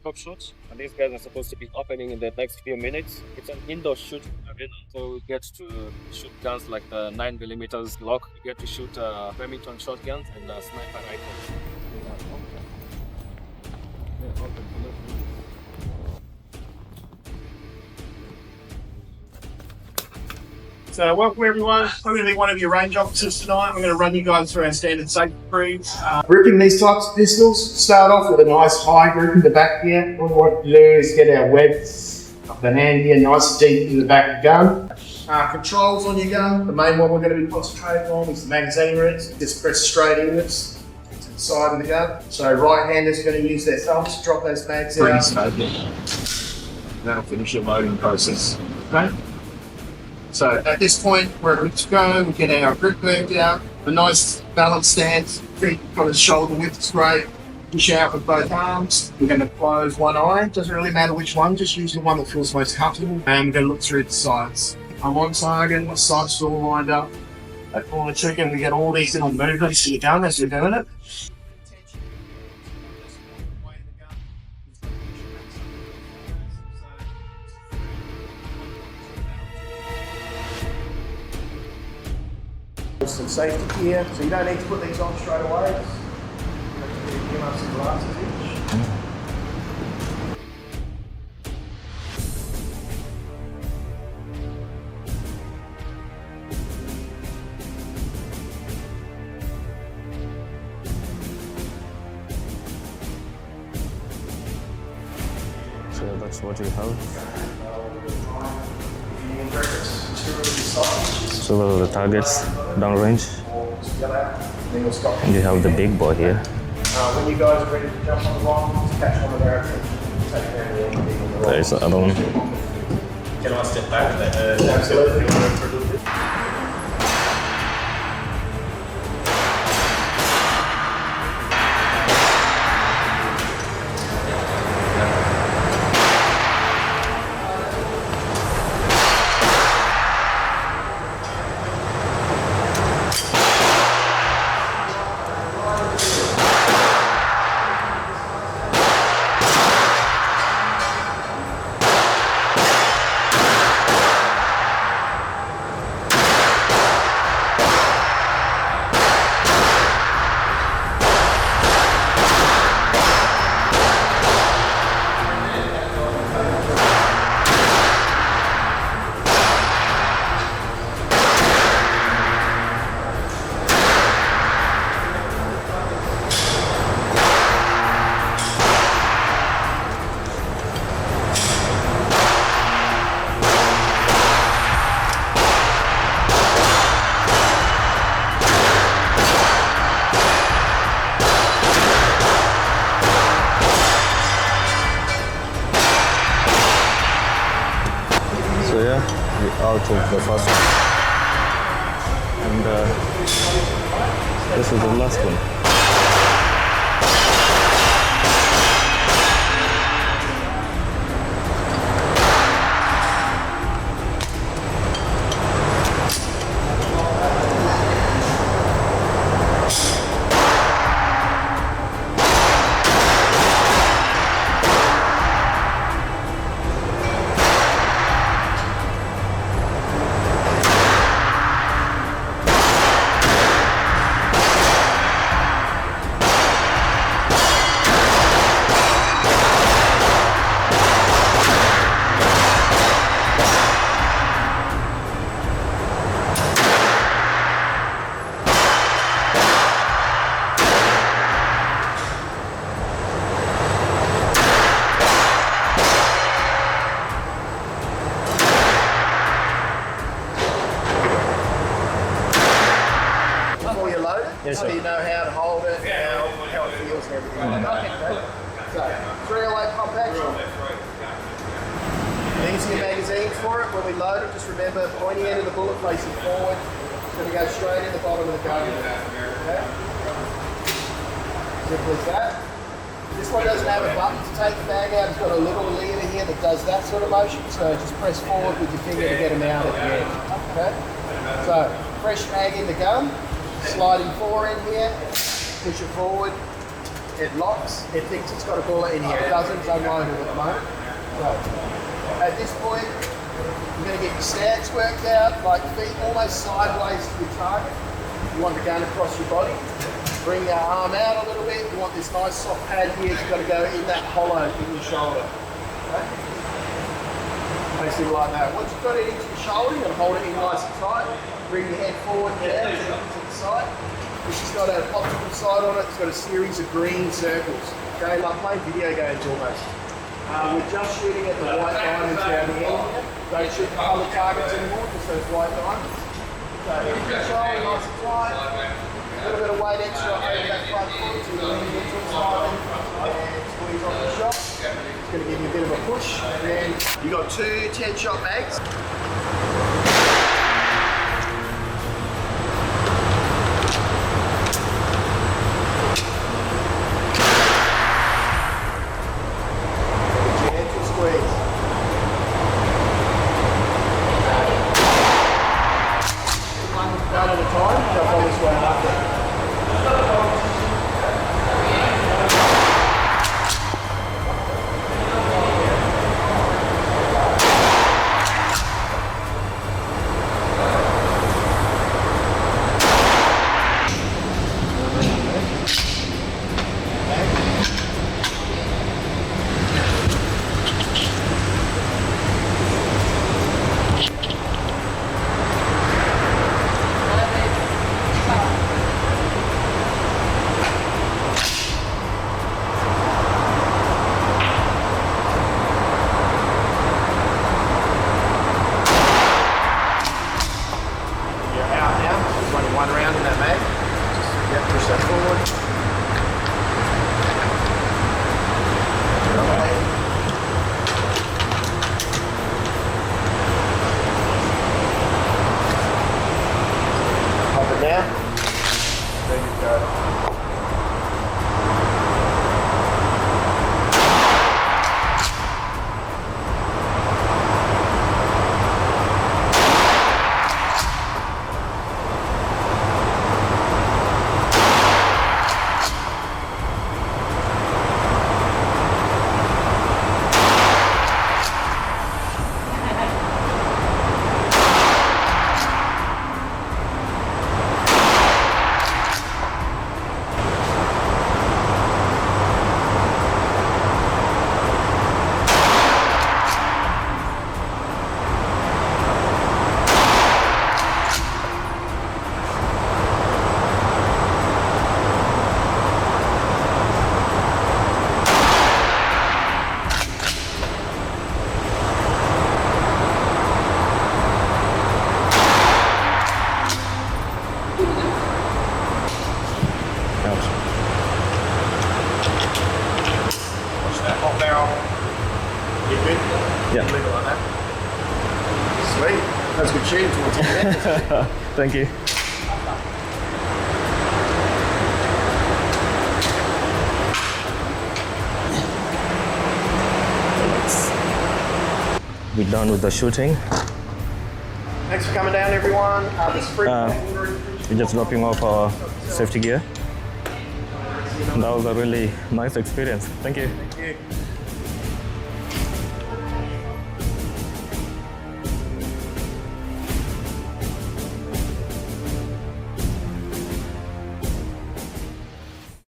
pop-up shoot, and these guys are supposed to be opening in the next few minutes. It's an indoor shoot arena, so we get to shoot guns like the 9mm Glock. We get to shoot Remington shotguns and sniper rifles. So welcome everyone. I'm going to be one of your range officers tonight. I'm going to run you guys through our standard safety briefs. Gripping these types of pistols, start off with a nice high grip in the back here. What we want to do is get our web of the hand here nice and deep in the back of the gun. Controls on your gun. The main one we're going to be concentrating on is the magazine release. Just press straight inwards to the side of the gun. So right handers are going to use their thumbs to drop those mags out. That'll finish your loading process. Okay. So at this point, we're good to go. We get our grip moved out, a nice balanced stance, feet on the shoulder width is great. Push out with both arms. We're going to close one eye. Doesn't really matter which one, just use the one that feels most comfortable. And we're going to look through the sides. I'm on target, my sights all lined up. I pull the trigger and we get all these little movements in your gun as you're doing it. Some safety gear, so you don't need to put these on straight away. You have to give up some glasses each. So that's what you have. So what are the targets downrange? And you have the big boy here. When you guys are ready to jump on the block, just catch on the barricade. There is the other one. Can I step back? Absolutely. So yeah, we're out of the first one. And this is the last one. Yes, so you know how to hold it, how it feels and everything like that. So, 308 pump action. These are your magazines for it. When we load it, just remember pointy end of the bullet facing forward. It's going to go straight in the bottom of the gun. Okay? Simple as that. This one doesn't have a button to take the bag out. It's got a little lever here that does that sort of motion. So just press forward with your finger to get them out at the end. Okay? So, fresh mag in the gun. Sliding 4 in here, push it forward, it locks, it thinks it's got a bullet in here. It doesn't, it's unloaded at the moment. So, at this point, you're going to get your stance worked out, like feet almost sideways to your target. You want the gun across your body. Bring your arm out a little bit. You want this nice soft pad here. You've got to go in that hollow in your shoulder. Okay? Basically like that. Once you've got it into your shoulder, you're going to hold it in nice and tight. Bring your head forward down to the side. This has got an optical sight on it. It's got a series of green circles. Okay, like playing video games almost. We're just shooting at the white diamonds down the end here. Don't shoot colour targets anymore, just those white diamonds. So in your shoulder, nice and tight. A little bit of weight extra over that front foot to lean into it slightly and squeeze off the shot. It's going to give you a bit of a push. And you've got two 10-shot mags. Gentle squeeze. One gun at a time, jump on this way after. One round in that mag. Just push that forward. Pop it down. There you go. Hot barrel. You good? Yeah. Leave it like that. Sweet. That was good shooting towards the end. Thank you. We're done with the shooting. Thanks for coming down, everyone. This free We're just dropping off our safety gear. That was a really nice experience. Thank you. Thank you.